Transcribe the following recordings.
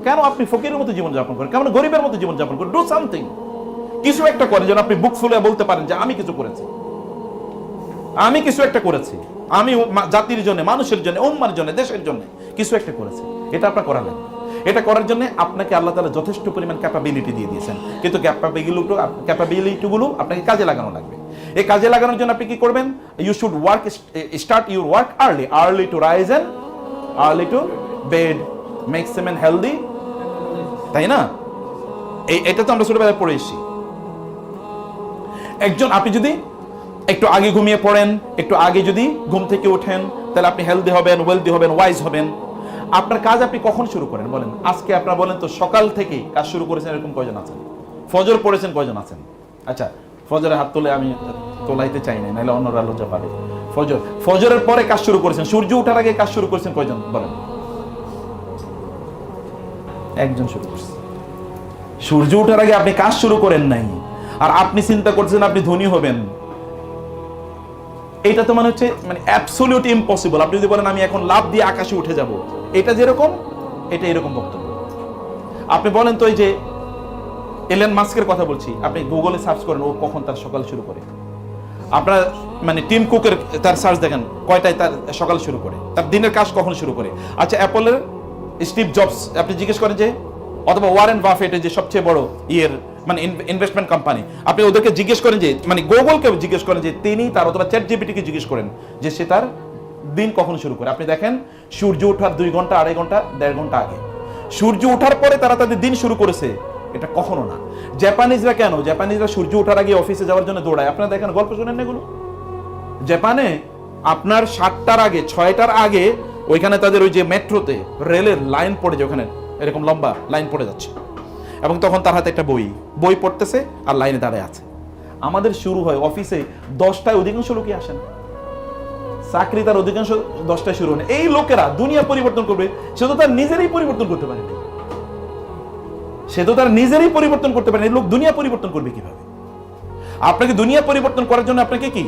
কেন আপনি ফকিরের মতো জীবনযাপন করেন, কেমন গরিবের মতো জীবনযাপন করেন? ডু সামথিং, কিছু একটা করেন যেন আপনি বুক ফুলে বলতে পারেন যে আমি কিছু করেছি, আমি কিছু একটা করেছি, আমি জাতির জন্য, মানুষের জন্য, উম্মার জন্য, দেশের জন্য কিছু একটা করেছি। এটা আপনার করা লাগবে। এটা করার জন্য আপনাকে আল্লাহ তাআলা যথেষ্ট পরিমাণ ক্যাপাবিলিটি দিয়ে দিয়েছেন, কিন্তু ক্যাপাবিলিটিগুলো আপনাকে কাজে লাগানো লাগবে। এই কাজে লাগানোর জন্য আপনি কি করবেন? You should start your work early to rise and early to bed, makes a man healthy, তাই না? এটা তো আমরা ছোটবেলায় পড়ে এসেছি। আপনি যদি একটু আগে ঘুমিয়ে পড়েন, একটু আগে যদি ঘুম থেকে ওঠেন, তাহলে আপনি হেলদি হবেন, ওয়েলদি হবেন, ওয়াইজ হবেন। আপনার কাজ আপনি কখন শুরু করেন বলেন? আজকে আপনারা বলেন তো সকাল থেকে কাজ শুরু করেছেন এরকম কয়জন আছেন? ফজর পড়েছেন কয়জন আছেন? আচ্ছা, ফজরে হাত তুলে, আমি তোলাইতে চাই না, নাহলে অন্যরা লজ্জা পাবে। ফজরের পরে কাজ শুরু করেছেন, সূর্য ওঠার আগে কাজ শুরু করেছেন কয়জন বলেন? একজন শুরু করছে। সূর্য ওঠার আগে আপনি কাজ শুরু করেন নাই, আর আপনি চিন্তা করছেন আপনি ধনী হবেন। এটা তো মানে হচ্ছে অ্যাবসলিউট ইম্পসিবল। আপনি যদি বলেন আমি এখন লাফ দিয়ে আকাশে উঠে যাব, এটা যেরকম, এটা এরকম বক্তব্য। আপনি বলেন তো, এই যে এলন মাস্কের কথা বলছি, আপনি গুগলে সার্চ করেন ও কখন তার সকাল শুরু করে। আপনার টিম কুকের তার সার্চ দেখেন কয়টায় তার সকাল শুরু করে, তার দিনের কাজ কখন শুরু করে। আচ্ছা, অ্যাপলের স্টিভ জবস আপনি জিজ্ঞেস করেন যে, অথবা ওয়ারেন বাফেটের যে সবচেয়ে বড় ইনভেস্টমেন্ট কোম্পানি, আপনি ওদেরকে জিজ্ঞেস করেন যে, গুগলকে জিজ্ঞেস করেন যে তিনি তার, অথবা চ্যাট জিপিটিকে জিজ্ঞেস করেন যে সে তার দিন কখন শুরু করে। আপনি দেখেন সূর্য ওঠার 2 ঘন্টা, 2.5 ঘন্টা, 1.5 ঘন্টা আগে। সূর্য ওঠার পরে তারা তাদের দিন শুরু করেছে, এটা কখনো না। জাপানিজরা কেন? জাপানিজরা সূর্য ওঠার আগে অফিসে যাওয়ার জন্য দৌড়ায়। আপনারা দেখেন, গল্প শুনেন এগুলো। জাপানে আপনার 7টার আগে, 6টার আগে ওইখানে তাদের ওই যে মেট্রোতে রেলের লাইন পড়ে যায়, ওখানে এরকম লম্বা লাইন পড়ে যাচ্ছে, এবং তখন তার হাতে একটা বই পড়তেছে আর লাইনে দাঁড়িয়ে আছে। আমাদের শুরু হয় অফিসে 10টায়, অধিকাংশ লোকই আসেন। চাকরি তার অধিকাংশ 10টায় শুরু হয়। এই লোকেরা দুনিয়া পরিবর্তন করবে, সে তো তার নিজেরই পরিবর্তন করতে পারে না। এই লোক দুনিয়া পরিবর্তন করবে কিভাবে? আপনাকে দুনিয়া পরিবর্তন করার জন্য আপনাকে কি,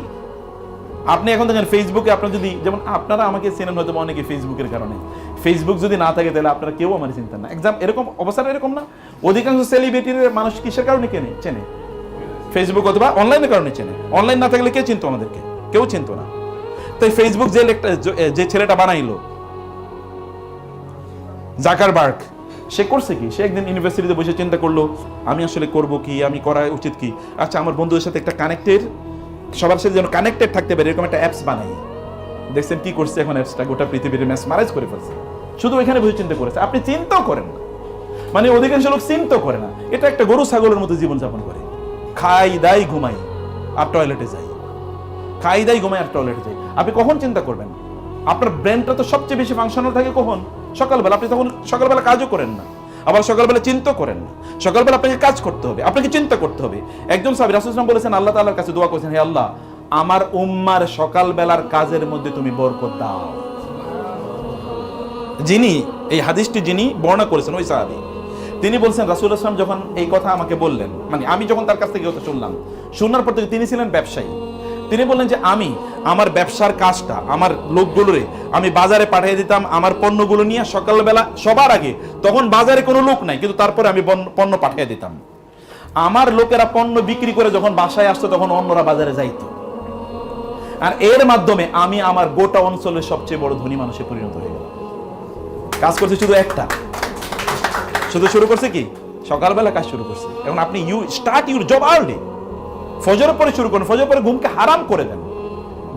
আপনি এখন দেখেন ফেসবুকে, আপনার যদি, যেমন আপনারা আমাকে চেনেন হয়তো অনেকে ফেসবুকের কারণে, ফেসবুক যদি না থাকে তাহলে আপনারা কেউ আমার চিন্তা না। এরকম অবস্থা এরকম না? অধিকাংশ সেলিব্রিটির মানুষ কিসের কারণে চেনে? ফেসবুক অথবা অনলাইনের কারণে চেনে। অনলাইন না থাকলে কে চিনতো আমাদেরকে? কেউ চিনতো না। তাই ফেসবুক যে ছেলেটা বানাইলো, জাকারবার্গ, সে করছে কি? সে একদিন ইউনিভার্সিটিতে বসে চিন্তা করলো, আমি আসলে করব কি, আমি করা উচিত কি। আচ্ছা, আমার বন্ধুদের সাথে একটা সবার সাথে যেন কানেক্টেড থাকতে পারে এরকম একটা অ্যাপস বানাই। দেখছেন কি করছে এখন? অ্যাপসটা গোটা পৃথিবীর ম্যাসমারাইজ করে ফেলছে। শুধু এখানে বসে চিন্তা করেছে, আপনি চিন্তাও করেন না। অধিকাংশ লোক চিন্তাও করে না। এটা একটা গরু ছাগলের মতো জীবনযাপন করে, খাই দাই ঘুমাই আর টয়লেটে যাই, খাই দাই ঘুমাই আর টয়লেটে যাই। আপনি কখন চিন্তা করবেন? আপনার ব্রেনটা তো সবচেয়ে বেশি ফাংশনাল থাকে কখন? সকালবেলা। আপনি তখন সকালবেলা কাজও করেন না, আবার সকালবেলা চিন্তা করেন না। সকালবেলা আপনাকে কাজ করতে হবে, আপনাকে চিন্তা করতে হবে। একজন সাহাবী রাসূল সাল্লাল্লাহু আলাইহি ওয়াসাল্লাম বলেছেন, আল্লাহ তাআলার কাছে দোয়া করেছেন, হে আল্লাহ, আমার উম্মার সকালবেলার কাজের মধ্যে তুমি বরকত দাও। যিনি এই হাদিসটি বর্ণনা করেছেন, ওই সাহাবী, তিনি বলছেন রাসূল সাল্লাল্লাহু আলাইহি ওয়াসাল্লাম যখন এই কথা আমাকে বললেন, আমি যখন তার কাছ থেকে কথা শুনলাম, শোনার পর থেকে, তিনি ছিলেন ব্যবসায়ী, তিনি বললেন যে আমি আমার ব্যবসার কাজটা, আমার লোকগুলোরে আমি বাজারে পাঠিয়ে দিতাম, আমার পণ্যগুলো নিয়ে সকালবেলা সবার আগে। তখন বাজারে কোনো লোক নাই, কিন্তু তারপরে আমি পণ্য পাঠিয়ে দিতাম। আমার লোকেরা পণ্য বিক্রি করে যখন বাসায় আসতো, তখন অন্যরা বাজারে যাইতো, আর এর মাধ্যমে আমি আমার গোটা অঞ্চলের সবচেয়ে বড় ধনী মানুষে পরিণত হয়ে গেলাম। কাজ করছে শুরু করছে কি? সকালবেলা কাজ শুরু করছে। এখন আপনি স্টার্ট ইউর জব আর্লি। ফজরের পরে শুরু করেন, ফজরের পরে ঘুমকে হারাম করে দেন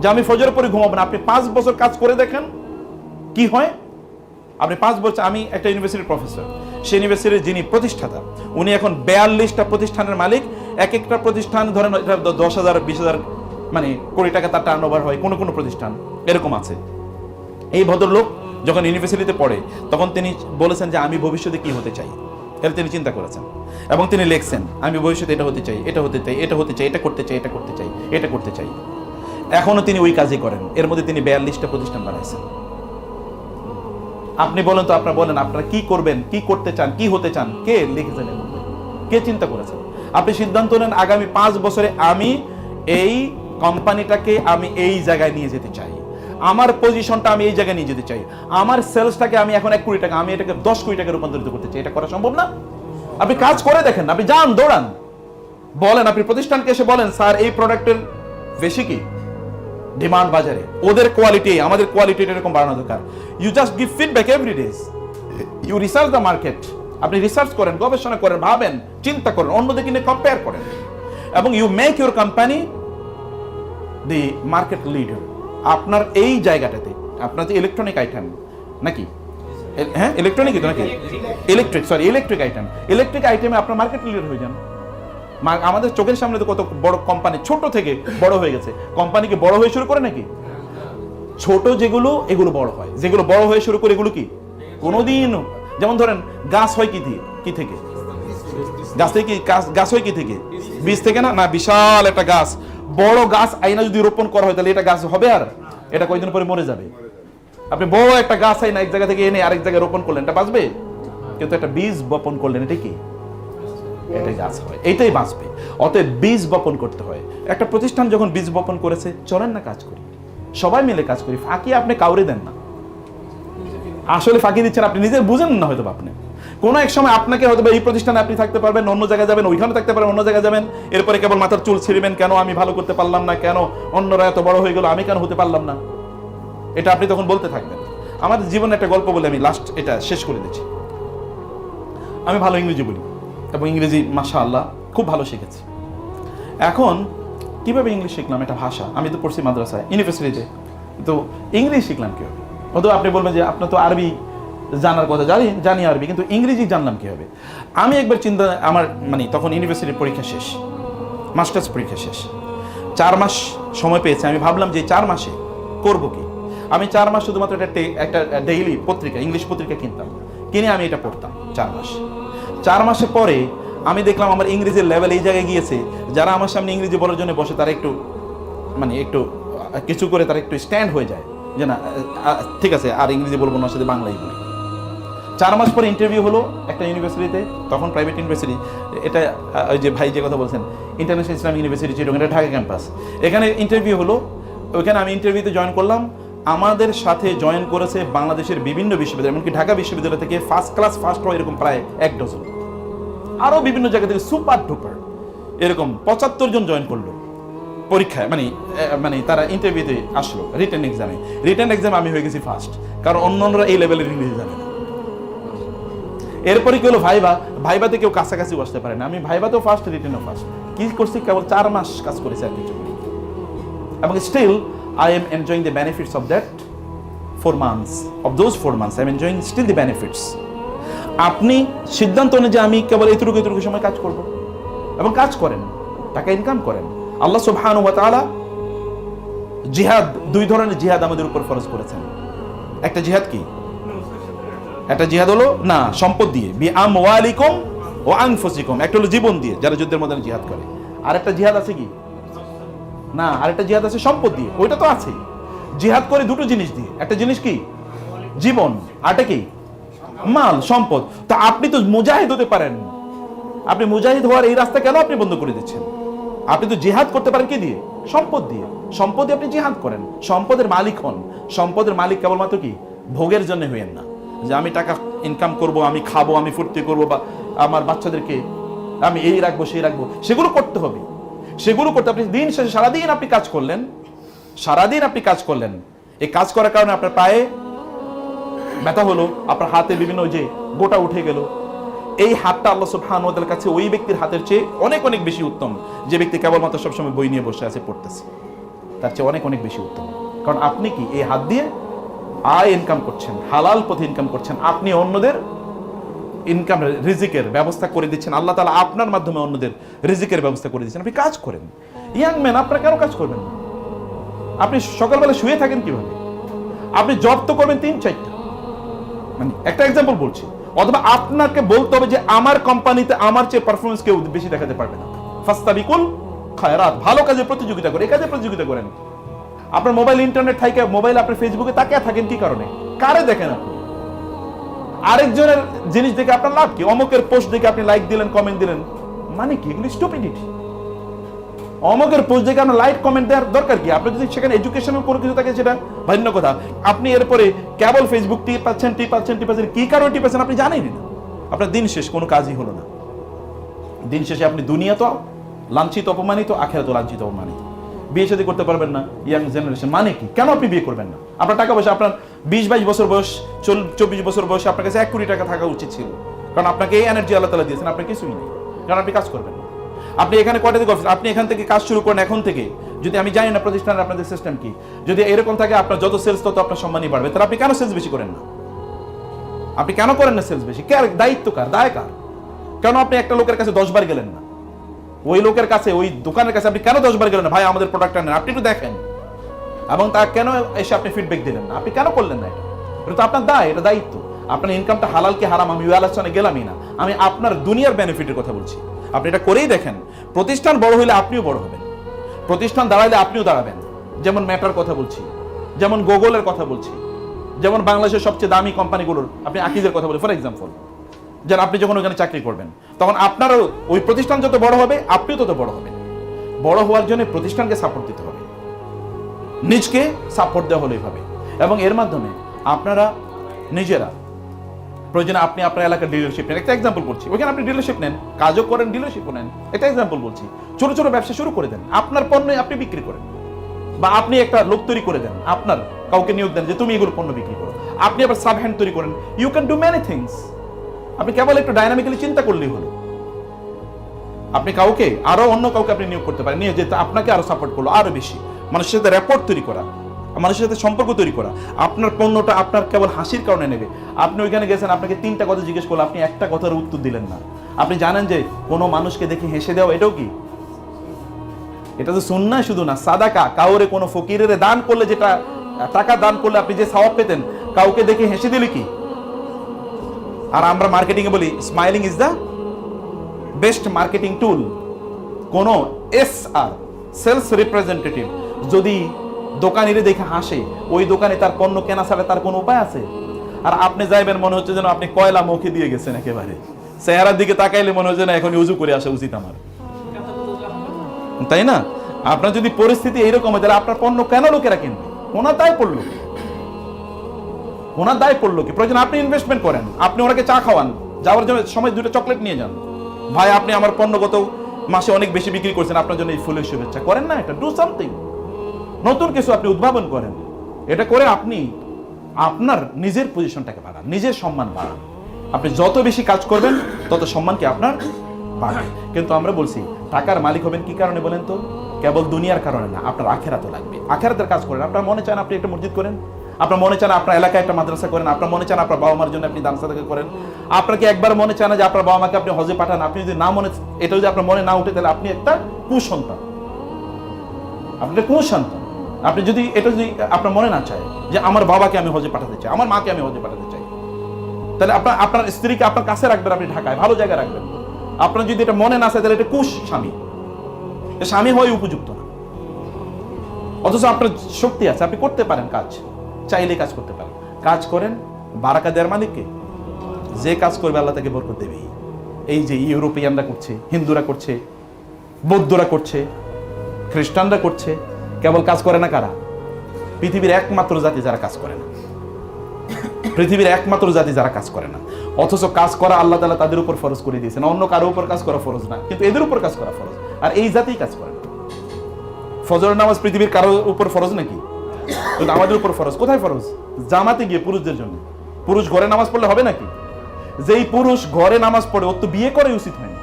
যে আমি ফজরের পরে ঘুমাবো না। আপনি 5 বছর কাজ করে দেখেন কি হয়। আপনি 5 বছর, আমি একটা ইউনিভার্সিটির প্রফেসর, সেই ইউনিভার্সিটির যিনি প্রতিষ্ঠাতা, উনি এখন 42টা প্রতিষ্ঠানের মালিক। এক একটা প্রতিষ্ঠান ধরেন 10,000 20,000 কোটি টাকা তার টার্নওভার হয়, কোনো প্রতিষ্ঠান এরকম আছে। এই ভদ্রলোক যখন ইউনিভার্সিটিতে পড়ে, তখন তিনি বলেছেন যে আমি ভবিষ্যতে কি হতে চাই, এটা তিনি চিন্তা করেছেন, এবং তিনি লিখছেন আমি ভবিষ্যতে এটা হতে চাই, এটা হতে চাই, এটা হতে চাই, এটা করতে চাই, এটা করতে চাই, এটা করতে চাই। এখনো তিনি ওই কাজই করেন। এর মধ্যে তিনি 42টা প্রতিষ্ঠান বানাইছেন। আপনি বলেন তো, আপনারা কি করবেন, কি করতে চান, কি হতে চান? কে লিখেছেন? কে চিন্তা করেছেন? আপনি সিদ্ধান্ত নেন, আগামী 5 বছরে আমি এই কোম্পানিটাকে আমি এই জায়গায় নিয়ে যেতে চাই, আমার পজিশনটা আমি এই জায়গায় নিয়ে যেতে চাই, আমার সেলসটাকে আমি এখন 1 কোটি টাকা, আমি এটাকে 10 কোটি টাকা রূপান্তরিত করতে চাই। এটা করা সম্ভব না? আপনি কাজ করে দেখেন, আপনি যান, দৌড়ান, বলেন, আপনি প্রতিষ্ঠানকে এসে বলেন, স্যার এই প্রোডাক্টের বেশি কি ডিমান্ড বাজারে, ওদের কোয়ালিটি আমাদের কোয়ালিটি এরকম বাড়ানো দরকার। You just give feedback every days, you research the market. আপনি রিসার্চ করেন, গবেষণা করেন, ভাবেন, চিন্তা করেন, অন্যদিকে নিয়ে কম্পেয়ার করেন, এবং you make your company the market leader. আপনার এই জায়গাটাতে, আপনার যে ইলেকট্রনিক আইটেম নাকি, হ্যাঁ ইলেকট্রনিক তো নাকি, ইলেকট্রিক আইটেম, ইলেকট্রিক আইটেমে আপনার মার্কেট লিডার হয়ে যান। আমাদের চোখের সামনে তো কত বড় কোম্পানি ছোট থেকে বড় হয়ে গেছে। কোম্পানি কি বড় হয়ে শুরু করে নাকি? ছোট যেগুলো এগুলো বড় হয়, যেগুলো বড় হয়ে শুরু করে এগুলো কি কোনোদিন, যেমন ধরেন গাছ হয় কি থেকে, গাছ থেকে কি গাছ হয় কি থেকে, বীজ থেকে না, না বিশাল একটা গাছ, বড় গাছ আইনা যদি রোপণ করা হয় তাহলে এটা গাছ হবে? আর এটা কয়েকদিন পরে মরে যাবে। আপনি বড় একটা গাছ আইনা এক জায়গা থেকে এনে আরেক জায়গায় রোপণ করলেন, এটা বাঁচবে? কিন্তু একটা বীজ বপন করলেন, এটা কি, এটা গাছ হয়, এইটাই বাঁচবে। অতএব বীজ বপন করতে হয়। একটা প্রতিষ্ঠান যখন বীজ বপন করেছে, চলেন না কাজ করি, সবাই মিলে কাজ করি। ফাঁকি আপনি কাউরে দেন না, আসলে ফাঁকি দিচ্ছেন আপনি নিজে, বুঝেন না হয়তো। আপনি কোনো এক সময় আপনাকে হয়তো এই প্রতিষ্ঠানে আপনি থাকতে পারবেন, অন্য জায়গায় যাবেন, ওইখানে থাকতে পারবেন, অন্য জায়গায় যাবেন, এরপরে কেবল মাথার চুল ছিঁড়বেন, কেন আমি ভালো করতে পারলাম না, কেন অন্যরা এত বড় হয়ে গেল, আমি কেন হতে পারলাম না, এটা আপনি তখন বলতে থাকবেন। আমাদের জীবনে একটা গল্প বলে আমি লাস্ট এটা শেষ করে দিচ্ছি। আমি ভালো ইংরেজি বলি এবং ইংরেজি মাশাআল্লাহ খুব ভালো শিখেছি। এখন কিভাবে ইংলিশ শিখলাম? এটা ভাষা, আমি তো পড়ছি মাদ্রাসায়, ইউনিভার্সিটিতে, তো ইংলিশ শিখলাম কীভাবে? অথবা আপনি বলবেন যে আপনার তো আরবি জানার কথা, জানি আরবি, কিন্তু ইংরেজি জানলাম কীভাবে? আমি একবার চিন্তা, আমার মানে তখন ইউনিভার্সিটির পরীক্ষা শেষ, মাস্টার্স পরীক্ষা শেষ, 4 মাস সময় পেয়েছি। আমি ভাবলাম যে 4 মাসে করবো কি। আমি 4 মাস শুধুমাত্র একটা ডেইলি পত্রিকা, ইংলিশ পত্রিকা কিনতাম, কিনে আমি এটা পড়তাম 4 মাস। 4 মাসের পরে আমি দেখলাম আমার ইংরেজির লেভেল এই জায়গায় গিয়েছে, যারা আমার সামনে ইংরেজি বলার জন্য বসে তারা একটু একটু কিছু করে তারা একটু স্ট্যান্ড হয়ে যায়, যে না ঠিক আছে আর ইংরেজি বলবো না, সাথে বাংলাই বলি। 4 মাস পরে ইন্টারভিউ হলো একটা ইউনিভার্সিটিতে, তখন প্রাইভেট ইউনিভার্সিটি, এটা ওই যে ভাই যে কথা বলছেন ইন্টারন্যাশনাল ইসলামিক ইউনিভার্সিটি চিটাগং, এটা ঢাকা ক্যাম্পাস। এখানে ইন্টারভিউ হলো, ওইখানে আমি ইন্টারভিউতে জয়েন করলাম। আমাদের সাথে জয়েন করেছে বাংলাদেশের বিভিন্ন বিশ্ববিদ্যালয়, এমনকি ঢাকা বিশ্ববিদ্যালয় থেকে ফার্স্ট ক্লাস ফার্স্ট হয় এরকম প্রায় 1 ডজন, আরও বিভিন্ন জায়গা থেকে সুপার ডুপার এরকম 75 জন জয়েন করলো পরীক্ষায়, মানে তারা ইন্টারভিউতে আসলো রিটেন এক্সামে। রিটেন এক্সামে আমি হয়ে গেছি ফার্স্ট, কারণ অন্যরা এই লেভেলের ইংরেজি জানে না। এরপরে কি হলো ভাইবাতে কেউ কাছাকাছি বসতে পারে না, আমি ভাইবাতেও ফার্স্ট, রিটেনও ফার্স্ট। কি করছি, কেবল 4 মাস কাজ করেছি আর কিছু, এবং still I am enjoying the benefits of that 4 months, of those 4 months I am enjoying still the benefits. আপনি সিদ্ধান্ত নেন যে আমি কেবল এতটুকু সময় কাজ করব, এবং কাজ করেন, টাকা ইনকাম করেন। আল্লাহ সুবহানাহু ওয়া তাআলা জিহাদ, 2 ধরনের জিহাদ আমাদের উপর ফরজ করেছেন। একটা জিহাদ কি? একটা জিহাদ হলো না সম্পদ দিয়ে, বি আমওয়ালিকুম ওয়া আনফুসিকুম, একটা হলো জীবন দিয়ে যারা যুদ্ধের ময়দানে জিহাদ করে। আর একটা জিহাদ আছে কি না, আরেকটা জিহাদ আছে সম্পদ দিয়ে, ওইটা তো আছেই। জিহাদ করে 2টো জিনিস দিয়ে, একটা জিনিস কি জীবন, আরটা কি মাল, সম্পদ। তো আপনি তো মুজাহিদ হতে পারেন, আপনি মুজাহিদ হওয়ার এই রাস্তা কেন আপনি বন্ধ করে দিচ্ছেন? আপনি তো জিহাদ করতে পারেন কি দিয়ে? সম্পদ দিয়ে। সম্পদ দিয়ে আপনি জিহাদ করেন, সম্পদের মালিক হন। সম্পদের মালিক কেবলমাত্র কি ভোগের জন্য হইয়েন না, যে আমি টাকা ইনকাম করব, আমি খাবো, আমি ফুর্তি করবো, বা আমার বাচ্চাদেরকে আমি এই রাখবো সেই রাখবো, সেগুলো করতে হবে। সেগুলো করতে আপনি দিন শেষে সারাদিন আপনি কাজ করলেন, এই কাজ করার কারণে আপনার পায়ে ব্যথা হলো, আপনার হাতে বিভিন্ন যে গোটা উঠে গেল, এই হাতটা আল্লাহ সুবহানাহু ওয়া তাআলার কাছে ওই ব্যক্তির হাতের চেয়ে অনেক অনেক বেশি উত্তম, যে ব্যক্তি কেবলমাত্র সবসময় বই নিয়ে বসে আছে পড়তেছে, তার চেয়ে অনেক অনেক বেশি উত্তম। কারণ আপনি কি এই হাত দিয়ে আয় ইনকাম করছেন, হালাল পথে ইনকাম করছেন, আপনি অন্যদের ইনকাম রিজিকের ব্যবস্থা করে দিচ্ছেন, আল্লাহ তাআলা আপনার মাধ্যমে অন্যদের রিজিকের ব্যবস্থা করে দিচ্ছেন। আপনি কাজ করেন। ইয়াং ম্যান, আপনারা কেন কাজ করবেন না? আপনি সকালবেলা শুয়ে থাকেন কিভাবে? আপনি জব তো করবেন 3-4টা, একটা এক্সাম্পল বলছি। অথবা আপনাকে বলতে হবে যে আমার কোম্পানিতে আমার চেয়ে পারফরমেন্স কেউ বেশি দেখাতে পারবে না। ফাস্তাবিকুল খায়রাত, ভালো কাজে প্রতিযোগিতা করেন, এই কাজে প্রতিযোগিতা করেন। আপনার মোবাইল ইন্টারনেট থাকে, মোবাইল আপনি ফেসবুকে তাকিয়ে থাকেন কি কারণে? কারে দেখেন আপনি? আরেকজনের জিনিস দেখে আপনার লাভ কি? অমুকের পোস্ট দেখে আপনি লাইক দিলেন, কমেন্ট দিলেন, মানে কি? এগুলো স্টুপিডিটি। অমুকের পোস্ট দেখে আপনার লাইক কমেন্ট দেওয়ার দরকার কি? আপনি যদি সেখানে এডুকেশনাল কোনো কিছু থাকে সেটা ভিন্ন কথা। আপনি এরপরে কেবল ফেসবুক টিপাচ্ছেন, কি কারণে টিপাচ্ছেন আপনি জানেনই না। আপনার দিন শেষ, কোনো কাজই হলো না। দিন শেষে আপনি দুনিয়া তো লাঞ্ছিত অপমানিত, আখেরাত লাঞ্ছিত অপমানিত। বিয়ে শাদী করতে পারবেন না, ইয়াং জেনারেশন মানে কি? কেন আপনি বিয়ে করবেন না? আপনার টাকা পয়সা, আপনার 20-22 বছর বয়স, 24 বছর বয়সে আপনার কাছে 1 কোটি টাকা থাকা উচিত ছিল, কারণ আপনাকে এই এনার্জি আল্লাহ তাআলা দিয়েছেন। আপনার কিছুই নেই, কারণ আপনি কাজ করবেন না। আপনি এখানে কয়টা থেকে অফিস, আপনি এখান থেকে কাজ শুরু করেন এখন থেকে। যদি আমি জানি না প্রতিষ্ঠানের আপনাদের সিস্টেম কি, যদি এরকম থাকে আপনার যত সেলস তত আপনার সম্মানই বাড়বে, তাহলে আপনি কেন সেলস বেশি করেন না? আপনি কেন করেন না সেলস বেশি? কার দায়িত্ব, কার দায় কার? কেন আপনি একটা লোকের কাছে 10 বার গেলেন না? ওই লোকের কাছে, ওই দোকানের কাছে আপনি কেন 10 বার গেলেন না? ভাই আমাদের প্রোডাক্টটা নেন, আপনি একটু দেখেন, এবং তা কেন এসে আপনি ফিডব্যাক দিলেন না? আপনি কেন করলেন না? এটা তো আপনার দায়, এটা দায়িত্ব। আপনার ইনকামটা হালাল কি হারাম আমি ওই আলোচনায় গেলামই না, আমি আপনার দুনিয়ার বেনিফিটের কথা বলছি। আপনি এটা করেই দেখেন। প্রতিষ্ঠান বড় হলে আপনিও বড় হবেন, প্রতিষ্ঠান দাঁড়াইলে আপনিও দাঁড়াবেন। যেমন মেটার কথা বলছি, যেমন গুগলের কথা বলছি, যেমন বাংলাদেশের সবচেয়ে দামি কোম্পানিগুলোর আপনি আকিজের কথা বলি ফর এক্সাম্পল। যেন আপনি যখন ওখানে চাকরি করবেন, তখন আপনারও ওই প্রতিষ্ঠান যত বড় হবে আপনিও তত বড় হবেন। বড় হওয়ার জন্য প্রতিষ্ঠানকে সাপোর্ট দিতে হবে, নিজকে সাপোর্ট দেওয়া হলেই হবে। এবং এর মাধ্যমে আপনারা নিজেরা প্রয়োজনে আপনি আপনার এলাকার ডিলারশিপ নেন। একটা এক্সাম্পল বলছি, ওইখানে আপনি ডিলারশিপ নেন, কাজও করেন, ডিলারশিপও নেন। একটা এক্সাম্পল বলছি, ছোট ছোট ব্যবসা শুরু করে দেন, আপনার পণ্য আপনি বিক্রি করেন, বা আপনি একটা লোক তৈরি করে দেন, আপনার কাউকে নিয়োগ দেন যে তুমি এগুলো পণ্য বিক্রি করো। আপনি আবার সাব হ্যান্ড তৈরি করেন। You can do many things. আপনি কেবল একটু ডাইনামিক্যালি চিন্তা করলেই হলো। আপনি কাউকে আরো অন্য কাউকে আপনি নিয়োগ করতে পারেন, নিয়ে যেতে আপনাকে আরো সাপোর্ট করলো, আরো বেশি মানুষের সাথে র্যাপোর্ট তৈরি করা, মানুষের সাথে সম্পর্ক তৈরি করা। আপনার পণ্যটা আপনার কেবল হাসির কারণে নেবে। আপনি ওইখানে গেছেন, আপনাকে 3টা কথা জিজ্ঞেস করলো, আপনি একটা কথার উত্তর দিলেন না। আপনি জানেন যে কোনো মানুষকে দেখে হেসে দেওয়া এটাও কি? এটা তো সুন্নাহ শুধু না, সাদাকা। কাউরে কোনো ফকিরের দান করলে, যেটা টাকা দান করলে আপনি যে সওয়াব পেতেন, কাউকে দেখে হেসে দিলে কি? আর আমরা মার্কেটিং এ বলি smiling is the best marketing টুল। কোন SR সেলস রিপ্রেজেন্টেটিভ যদি দোকানিরে দেখে হাসে, ওই দোকানে তার পণ্য কেনা ছাড়া তার কোনো উপায় আছে? আর আপনি যাইবেন, মনে হচ্ছে যেন আপনি কয়লা মুখে দিয়ে গেছেন একেবারে। চেহারার দিকে তাকাইলে মনে হচ্ছে না এখন উজু করে আসা উচিত আমার, তাই না? আপনার যদি পরিস্থিতি এইরকম হয়, তাহলে আপনার পণ্য কেন লোকেরা কিনবে? ওনার দায় পড়লো কি? ওনার দায় পড়লো কি? প্রয়োজন আপনি ইনভেস্টমেন্ট করেন, আপনি ওনাকে চা খাওয়ান, যাওয়ার জন্য সময় 2টা চকলেট নিয়ে যান। ভাই আপনি আমার পণ্য গত মাসে অনেক বেশি বিক্রি করছেন, আপনার জন্য এই ফুলের শুভেচ্ছা। করেন না এটা? ডু সামথিং, নতুন কিছু আপনি উদ্ভাবন করেন। এটা করে আপনি আপনার নিজের পজিশনটাকে বাড়ান, নিজের সম্মান বাড়ান। আপনি যত বেশি কাজ করবেন তত সম্মান কি আপনার বাড়বে। কিন্তু আমরা বলছি টাকার মালিক হবেন কি কারণে বলেন তো? কেবল দুনিয়ার কারণে না, আপনার আখেরাতও লাগবে। আখেরাতের কাজ করেন। আপনার মনে চান আপনি একটা মসজিদ করেন, আপনার মনে চান আপনার এলাকায় একটা মাদ্রাসা করেন, আপনার মনে চান আপনার বাবা মার জন্য আপনি দান সাদাকা করেন। আপনাকে একবার মনে চান যে আপনার বাবা মাকে আপনি হজে পাঠান। আপনি যদি না মনে, এটা যদি আপনার মনে না উঠে, তাহলে আপনি একটা কুসন্তান, আপনি একটা কুসন্তান। আপনি যদি এটা যদি আপনার মনে না চায় যে আমার বাবাকে আমি হজে পাঠাতে চাই, আমার মাকে আমি হজে পাঠাতে চাই, তাহলে আপনার স্ত্রীকে আপনার কাছে রাখবেন, আপনি ঢাকায় ভালো জায়গায় রাখবেন। আপনার যদি এটা মনে না চায়, তাহলে এটা কুশ স্বামী, স্বামী হয়ে উপযুক্ত না। অথচ আপনার শক্তি আছে, আপনি করতে পারেন কাজ, চাইলে কাজ করতে পারেন। কাজ করেন, বারাকা দেওয়ার মালিককে। যে কাজ করবে আল্লাহ তাকে বরকত দেবেই। এই যে ইউরোপিয়ানরা করছে, হিন্দুরা করছে, বৌদ্ধরা করছে, খ্রিস্টানরা করছে, কেবল কাজ করে না কারা? পৃথিবীর একমাত্র জাতি যারা কাজ করে না, পৃথিবীর একমাত্র জাতি যারা কাজ করে না। অথচ কাজ করা আল্লাহ তাআলা তাদের উপর ফরজ করে দিয়েছেন, অন্য কারো উপর কাজ করা ফরজ না, কিন্তু এদের উপর কাজ করা ফরজ। আর এই জাতিই কাজ করে না। ফজরের নামাজ পৃথিবীর কারো উপর ফরজ নাকি? কিন্তু আমাদের উপর ফরজ। কোথায় ফরজ? জামাতে গিয়ে পুরুষদের জন্য। পুরুষ ঘরে নামাজ পড়লে হবে নাকি? যেই পুরুষ ঘরে নামাজ পড়ে, ওর তো বিয়ে করে উচিত হয়নি,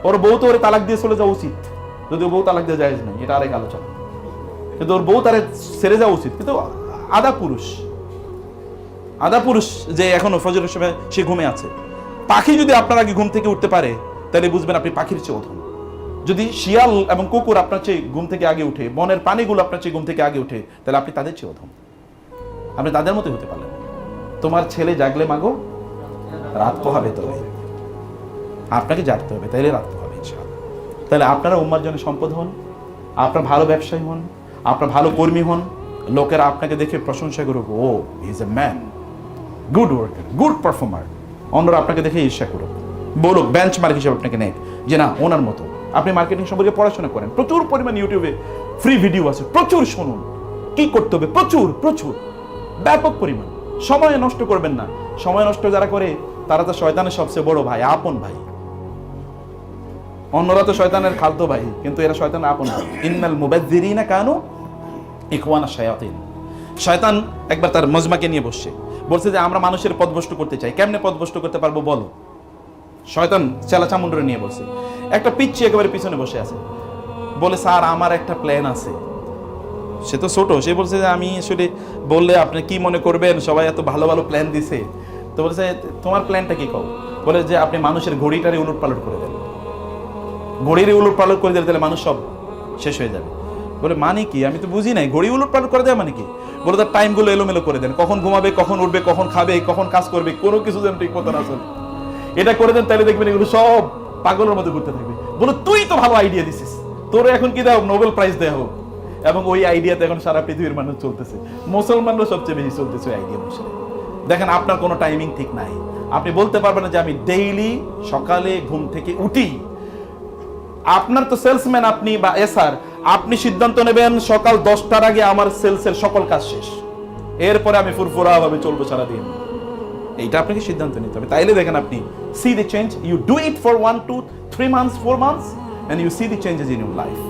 ওর বউ তো ওরে তালাক দিয়ে চলে যাওয়া উচিত, যদি বউ তালাক দিয়ে জায়েজ নাই, এটা আরেক আলোচনা। কিন্তু ওর বউ তারে ছেড়ে যাওয়া উচিত। কিন্তু আধা পুরুষ যে এখনো ফজরের সময় সে ঘুমে আছে। পাখি যদি আপনার আগে ঘুম থেকে উঠতে পারে, তাহলে বুঝবেন আপনি পাখির চেয়ে অধম। যদি শিয়াল এবং কুকুর আপনার চেয়ে ঘুম থেকে আগে উঠে, বনের প্রাণীগুলো আপনার চেয়ে ঘুম থেকে আগে উঠে, তাহলে আপনি তাদের চেয়ে অধম। আপনি তাদের মতোই হতে পারলেন। তোমার ছেলে জাগলে মাগো রাত পোহাবে, তবে আপনাকে জাগতে হবে, তাইলে রাত পোহাবে ইনশাআল্লাহ। তাহলে আপনারা উম্মার জন্য সম্পদ হন, আপনার ভালো ব্যবসায়ী হন, আপনার ভালো কর্মী হন। লোকেরা আপনাকে দেখে প্রশংসা করুক, oh he is a man, good worker, good performer. অন্যরা আপনাকে দেখে ঈর্ষা করুক, বলুক, বেঞ্চমার্ক হিসেবে আপনাকে নেক, যে না ওনার মতো। আপনি মার্কেটিং সম্পর্কে পড়াশোনা করেন, প্রচুর পরিমাণ ইউটিউবে ফ্রি ভিডিও আছে, প্রচুর শুনুন, কি করতে হবে? প্রচুর প্রচুর ব্যাপক পরিমাণ। সময় নষ্ট করবেন না। সময় নষ্ট যারা করে তারা তো শয়তানের সবচেয়ে বড় ভাই, আপন ভাই। অন্যরা তো শয়তানের খালতো ভাই, কিন্তু এরা শয়তানের আপন ভাই। ইন্নাল মুবাজ্জিরিনা কানু ইখওয়ানা শায়াতিন। শয়তান একবার তার মজমাকে নিয়ে বলছে যে আমরা মানুষের পথভ্রষ্ট করতে চাই, কেমনে পথভ্রষ্ট করতে পারবো বলো। শয়তান চেলা চামুন্ডরে নিয়ে বলছে, একটা পিচ্চি একেবারে পিছনে বসে আছে, বলে স্যার আমার একটা প্ল্যান আছে। সে তো ছোট, সে বলছে যে আমি আসলে বললে আপনি কি মনে করবেন, সবাই এত ভালো ভালো প্ল্যান দিছে। তো বলছে তোমার প্ল্যানটা কি কও? বলে যে আপনি মানুষের ঘড়িটারে উলট পালট করে দেন, ঘড়ির উলট পালট করে দিলে তাহলে মানুষ সব শেষ হয়ে যাবে। বলে মানে কি? আমি তো বুঝি নাই, ঘড়ি উলট পালট করে দেয় মানে কি? বলে তার টাইমগুলো এলোমেলো করে দেন, কখন ঘুমাবে, কখন উঠবে, কখন খাবে, কখন কাজ করবে, কোনো কিছু যেন ঠিক মতো না চলে। এটা করে দেন, তাহলে দেখবেন এগুলো সব পাগলের মধ্যে ঘুরতে থাকবে। বলে তুই তো ভালো আইডিয়া দিছিস, তোর এখন কি দেওয়া হোক, নোবেল প্রাইজ দেওয়া হোক। এবং ওই আইডিয়াতে এখন সারা পৃথিবীর মানুষ চলতেছে, মুসলমানরা সবচেয়ে বেশি চলতেছে ওই আইডিয়া বসে। দেখেন আপনার কোনো টাইমিং ঠিক নাই, আপনি বলতে পারবেন না যে আমি ডেইলি সকালে ঘুম থেকে উঠি। আপনার তো সেলসম্যান আপনি বা এসআর, আপনি সিদ্ধান্ত নেবেন সকাল 10টার আগে আমার সেলসের সকল কাজ শেষ, এরপরে আমি ফুরফুরা ভাবে চলবো সারাদিন। এইটা আপনাকে সিদ্ধান্ত নিতে হবে। তাইলে দেখেন আপনি see the change, you do it for 1 2 3 months 4 months and you see the changes in your life.